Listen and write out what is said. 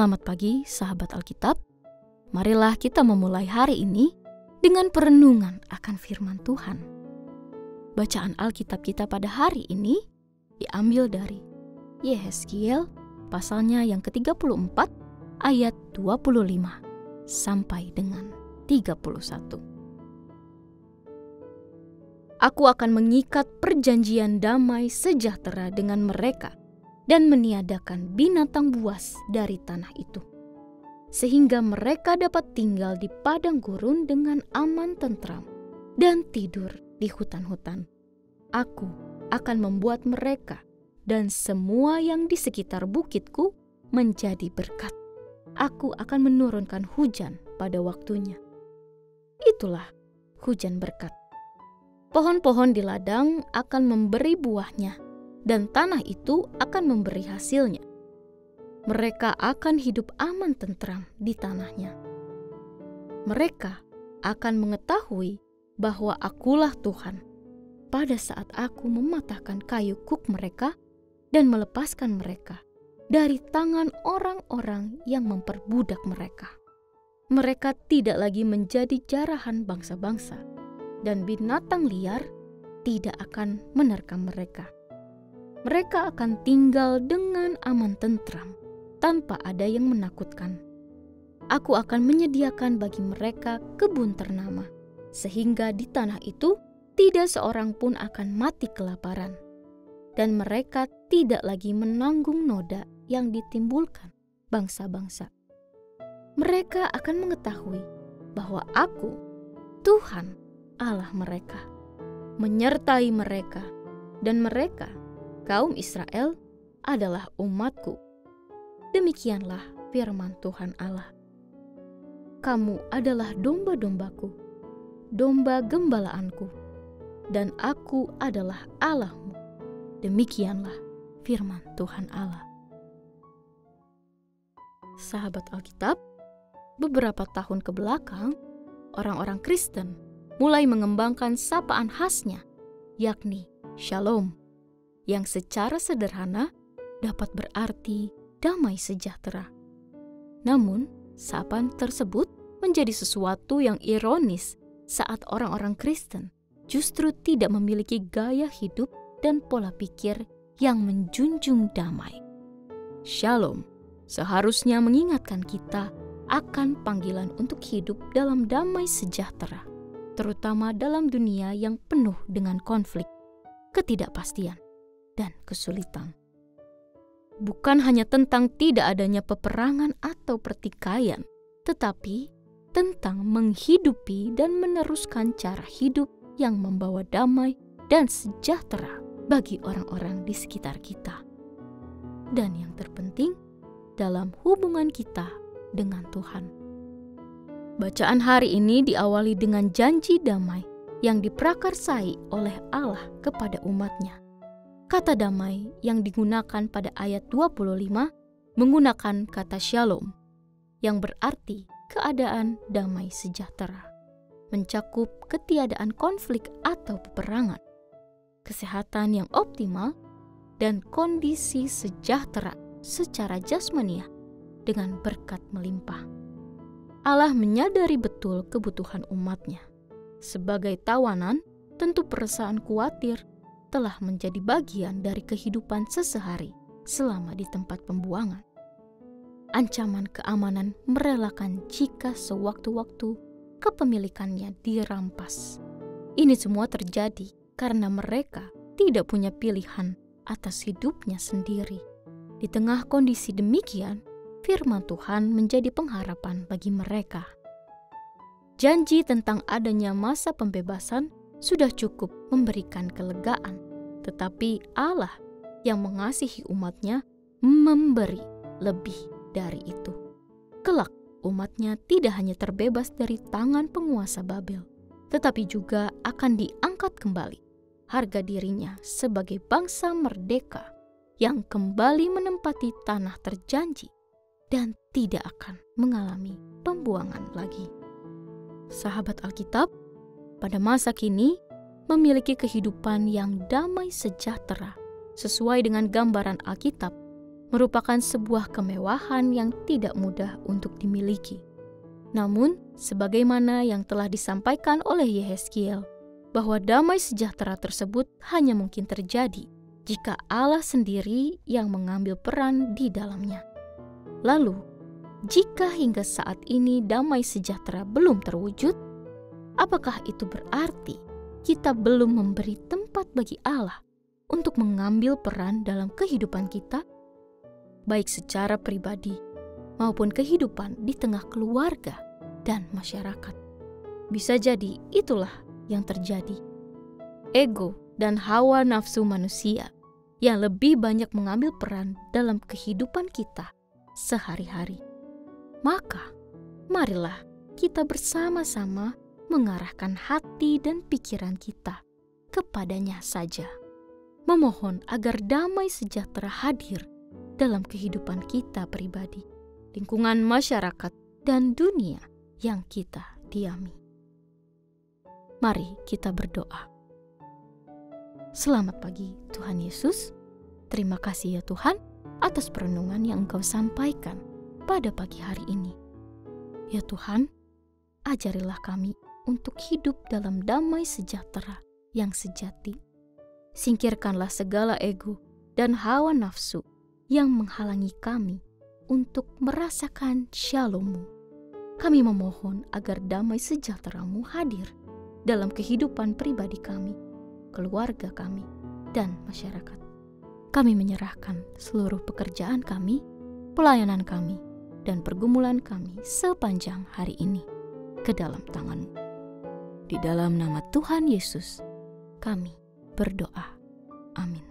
Selamat pagi sahabat Alkitab. Marilah kita memulai hari ini dengan perenungan akan firman Tuhan. Bacaan Alkitab kita pada hari ini diambil dari Yehezkiel pasalnya yang ke-34 ayat 25 sampai dengan 31. Aku akan mengikat perjanjian damai sejahtera dengan mereka dan meniadakan binatang buas dari tanah itu, sehingga mereka dapat tinggal di padang gurun dengan aman tentram dan tidur di hutan-hutan. Aku akan membuat mereka dan semua yang di sekitar bukitku menjadi berkat. Aku akan menurunkan hujan pada waktunya. Itulah hujan berkat. Pohon-pohon di ladang akan memberi buahnya, dan tanah itu akan memberi hasilnya. Mereka akan hidup aman tentram di tanahnya. Mereka akan mengetahui bahwa Akulah Tuhan pada saat Aku mematahkan kayu kuk mereka dan melepaskan mereka dari tangan orang-orang yang memperbudak mereka. Mereka tidak lagi menjadi jarahan bangsa-bangsa, dan binatang liar tidak akan menerkam mereka. Mereka akan tinggal dengan aman tentram, tanpa ada yang menakutkan. Aku akan menyediakan bagi mereka kebun ternama, sehingga di tanah itu tidak seorang pun akan mati kelaparan. Dan mereka tidak lagi menanggung noda yang ditimbulkan bangsa-bangsa. Mereka akan mengetahui bahwa Aku, Tuhan Allah mereka, menyertai mereka, dan mereka, kaum Israel, adalah umat-Ku. Demikianlah firman Tuhan Allah. Kamu adalah domba-domba-Ku, domba gembalaanku, dan Aku adalah Allah-mu. Demikianlah firman Tuhan Allah. Sahabat Alkitab, beberapa tahun ke belakang, orang-orang Kristen mulai mengembangkan sapaan khasnya, yakni Shalom, yang secara sederhana dapat berarti damai sejahtera. Namun, sapaan tersebut menjadi sesuatu yang ironis saat orang-orang Kristen justru tidak memiliki gaya hidup dan pola pikir yang menjunjung damai. Shalom seharusnya mengingatkan kita akan panggilan untuk hidup dalam damai sejahtera, terutama dalam dunia yang penuh dengan konflik, ketidakpastian, dan kesulitan. Bukan hanya tentang tidak adanya peperangan atau pertikaian, tetapi tentang menghidupi dan meneruskan cara hidup yang membawa damai dan sejahtera bagi orang-orang di sekitar kita. Dan yang terpenting, dalam hubungan kita dengan Tuhan. Bacaan hari ini diawali dengan janji damai yang diprakarsai oleh Allah kepada umat-Nya. Kata damai yang digunakan pada ayat 25 menggunakan kata shalom, yang berarti keadaan damai sejahtera, mencakup ketiadaan konflik atau peperangan, kesehatan yang optimal, dan kondisi sejahtera secara jasmaniah dengan berkat melimpah. Allah menyadari betul kebutuhan umat-Nya. Sebagai tawanan, tentu perasaan khawatir telah menjadi bagian dari kehidupan sesehari selama di tempat pembuangan. Ancaman keamanan merelakan jika sewaktu-waktu kepemilikannya dirampas. Ini semua terjadi karena mereka tidak punya pilihan atas hidupnya sendiri. Di tengah kondisi demikian, firman Tuhan menjadi pengharapan bagi mereka. Janji tentang adanya masa pembebasan sudah cukup memberikan kelegaan, tetapi Allah yang mengasihi umat-Nya memberi lebih dari itu. Kelak, umat-Nya tidak hanya terbebas dari tangan penguasa Babel, tetapi juga akan diangkat kembali harga dirinya sebagai bangsa merdeka yang kembali menempati tanah terjanji dan tidak akan mengalami pembuangan lagi. Sahabat Alkitab, pada masa kini memiliki kehidupan yang damai sejahtera sesuai dengan gambaran Alkitab merupakan sebuah kemewahan yang tidak mudah untuk dimiliki. Namun, sebagaimana yang telah disampaikan oleh Yehezkiel, bahwa damai sejahtera tersebut hanya mungkin terjadi jika Allah sendiri yang mengambil peran di dalamnya. Lalu, jika hingga saat ini damai sejahtera belum terwujud, apakah itu berarti kita belum memberi tempat bagi Allah untuk mengambil peran dalam kehidupan kita, baik secara pribadi maupun kehidupan di tengah keluarga dan masyarakat? Bisa jadi itulah yang terjadi. Ego dan hawa nafsu manusia yang lebih banyak mengambil peran dalam kehidupan kita sehari-hari. Maka, marilah kita bersama-sama mengarahkan hati dan pikiran kita kepadanya saja, memohon agar damai sejahtera hadir dalam kehidupan kita pribadi, lingkungan masyarakat, dan dunia yang kita diami. Mari kita berdoa. Selamat pagi Tuhan Yesus. Terima kasih ya Tuhan atas perenungan yang Engkau sampaikan pada pagi hari ini. Ya Tuhan, ajarilah kami untuk hidup dalam damai sejahtera yang sejati. Singkirkanlah segala ego dan hawa nafsu yang menghalangi kami untuk merasakan Shalom-Mu. Kami memohon agar damai sejahtera-Mu hadir dalam kehidupan pribadi kami, keluarga kami, dan masyarakat. Kami menyerahkan seluruh pekerjaan kami, pelayanan kami, dan pergumulan kami sepanjang hari ini ke dalam tangan-Mu. Di dalam nama Tuhan Yesus, kami berdoa. Amin.